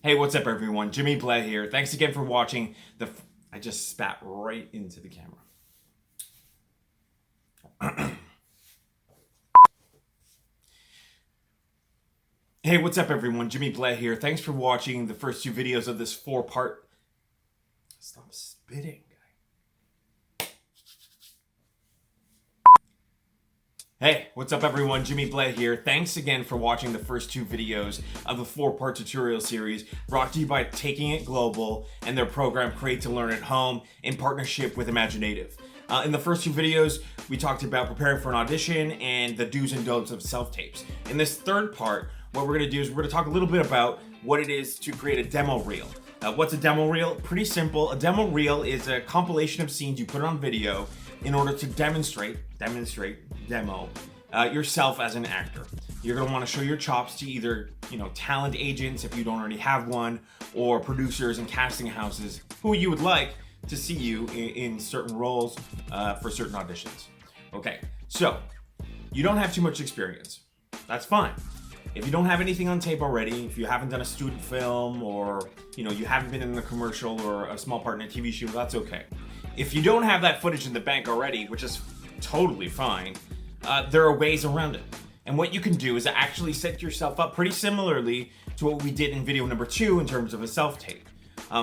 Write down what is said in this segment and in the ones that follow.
Hey, what's up everyone? Jimmy Blais here. Thanks again for watching I just spat right into the camera. Hey, what's up everyone? Jimmy Blais here. Thanks for watching the first two videos of this 4-part... Stop spitting, guy. Hey, what's up everyone? Jimmy Blais here. Thanks again for watching the first two videos of the 4-part tutorial series brought to you by Taking It Global and their program Create to Learn at Home in partnership with Imaginative. In the first two videos, we talked about preparing for an audition and the do's and don'ts of self-tapes. In this third part, what we're going to do is we're going to talk a little bit about what it is to create a demo reel. What's a demo reel? Pretty simple. A demo reel is a compilation of scenes you put on video in order to demo yourself as an actor. You're going to want to show your chops to either, talent agents if you don't already have one, or producers and casting houses who you would like to see you in certain roles for certain auditions. Okay, so you don't have too much experience. That's fine. If you don't have anything on tape already, if you haven't done a student film or you haven't been in a commercial or a small part in a TV show, that's okay. If you don't have that footage in the bank already, which is totally fine, there are ways around it. And what you can do is actually set yourself up pretty similarly to what we did in video number 2 in terms of a self-tape.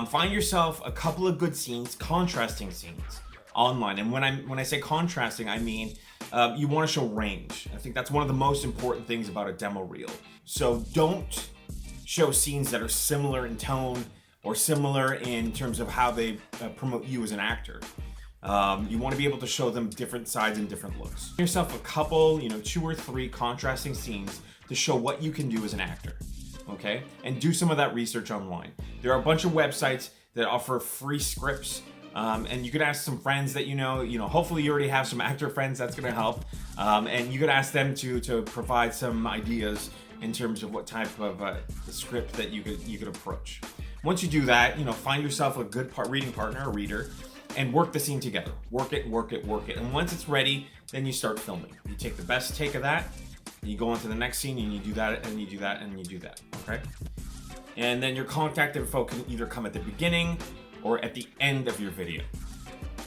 Find yourself a couple of good scenes, contrasting scenes online. And when I say contrasting, I mean you want to show range. I think that's one of the most important things about a demo reel. So don't show scenes that are similar in tone or similar in terms of how they promote you as an actor. You want to be able to show them different sides and different looks. Give yourself a couple, 2 or 3 contrasting scenes to show what you can do as an actor. Okay? And do some of that research online. There are a bunch of websites that offer free scripts. And you could ask some friends that hopefully you already have some actor friends, that's gonna help. And you could ask them to provide some ideas in terms of what type of script that you could approach. Once you do that, find yourself a good reading partner, a reader, and work the scene together. Work it. And once it's ready, then you start filming. You take the best take of that, and you go on to the next scene, and you do that, and you do that, and you do that, okay? And then your contact info can either come at the beginning or at the end of your video.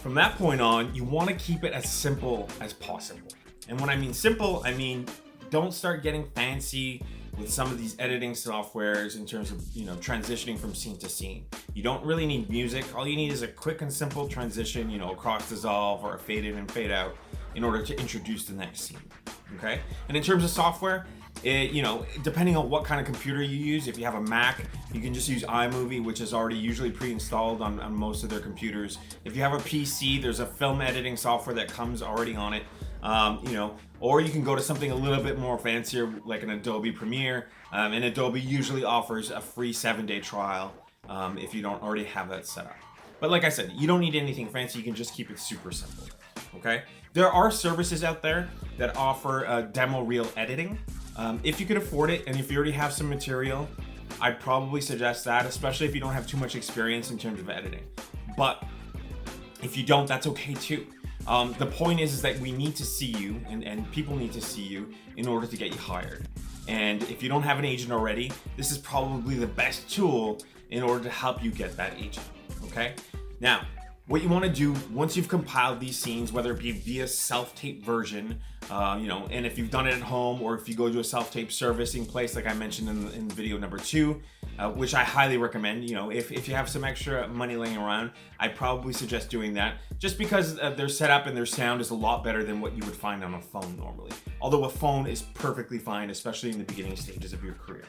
From that point on, you want to keep it as simple as possible. And when I mean simple, I mean don't start getting fancy with some of these editing softwares in terms of transitioning from scene to scene. You don't really need music. All you need is a quick and simple transition, a cross dissolve or a fade in and fade out in order to introduce the next scene. Okay? And in terms of software, depending on what kind of computer you use, if you have a Mac, you can just use iMovie, which is already usually pre-installed on most of their computers. If you have a PC, there's a film editing software that comes already on it. Or you can go to something a little bit more fancier like an Adobe Premiere, and Adobe usually offers a free 7-day trial if you don't already have that set up. But like I said, you don't need anything fancy, you can just keep it super simple, okay? There are services out there that offer demo reel editing. If you can afford it and if you already have some material, I'd probably suggest that, especially if you don't have too much experience in terms of editing. But if you don't, that's okay too. The point is that we need to see you and people need to see you in order to get you hired. And if you don't have an agent already, this is probably the best tool in order to help you get that agent, okay? Now, what you want to do once you've compiled these scenes, whether it be via self-tape version, and if you've done it at home or if you go to a self-tape servicing place like I mentioned in video number 2, which I highly recommend. If you have some extra money laying around, I'd probably suggest doing that just because their setup and their sound is a lot better than what you would find on a phone normally. Although a phone is perfectly fine, especially in the beginning stages of your career.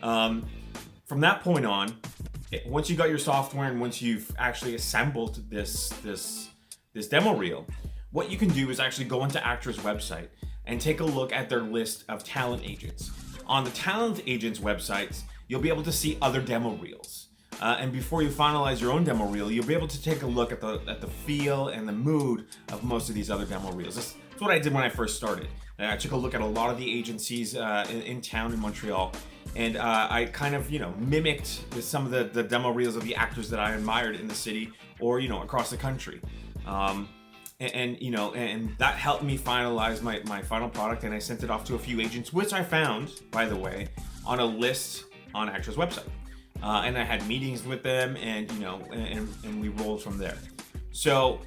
From that point on, once you got your software and once you've actually assembled this demo reel, what you can do is actually go into actors' website and take a look at their list of talent agents. On the talent agents' websites, you'll be able to see other demo reels. And before you finalize your own demo reel, you'll be able to take a look at the feel and the mood of most of these other demo reels. That's what I did when I first started. I took a look at a lot of the agencies in town in Montreal, and I kind of mimicked some of the demo reels of the actors that I admired in the city or across the country. And that helped me finalize my final product, and I sent it off to a few agents, which I found, by the way, on a list on Actors' website. and I had meetings with them, and and we rolled from there. So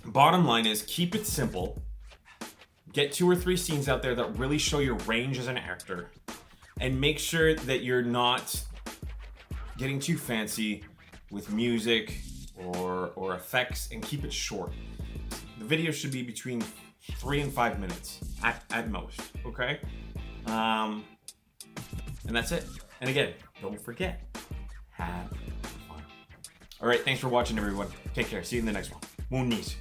bottom line is, keep it simple. Get 2 or 3 scenes out there that really show your range as an actor, and make sure that you're not getting too fancy with music or effects, and keep it short. The video should be between 3 and 5 minutes at most, okay? And that's it. And again, don't forget, have fun. All right, thanks for watching, everyone. Take care. See you in the next one. Moonies.